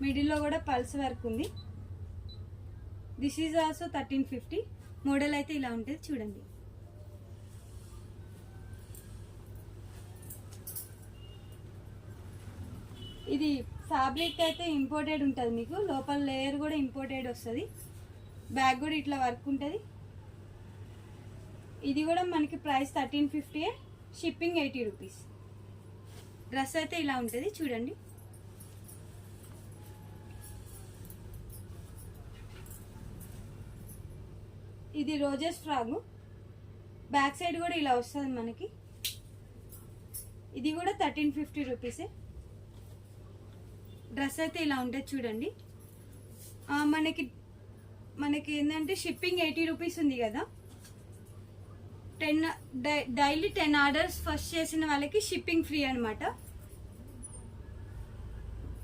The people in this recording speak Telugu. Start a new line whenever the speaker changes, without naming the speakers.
మిడిల్లో కూడా పల్స్ వర్క్ ఉంది. This is also 1350. మోడల్ అయితే ఇలా ఉంటుంది చూడండి. ఇది ఫ్యాబ్రిక్ అయితే ఇంపోర్టెడ్ ఉంటుంది, మీకు లోపల లేయర్ కూడా ఇంపోర్టెడ్ వస్తుంది. బ్యాగ్ కూడా ఇట్లా వర్క్ ఉంటుంది. ఇది కూడా మనకి ప్రైస్ 1350, షిప్పింగ్ 80 రూపీస్. డ్రెస్ అయితే ఇలా ఉంటుంది చూడండి. ఇది రోజెస్ ఫ్రాక్, బ్యాక్ సైడ్ కూడా ఇలా వస్తుంది మనకి. ఇది కూడా 1350 రూపీసే. డ్రెస్ అయితే ఇలా ఉంటుంది చూడండి. మనకి ఏంటంటే షిప్పింగ్ 80 రూపీస్ ఉంది కదా. డైలీ 10 ఆర్డర్స్ ఫస్ట్ చేసిన వాళ్ళకి షిప్పింగ్ ఫ్రీ అనమాట.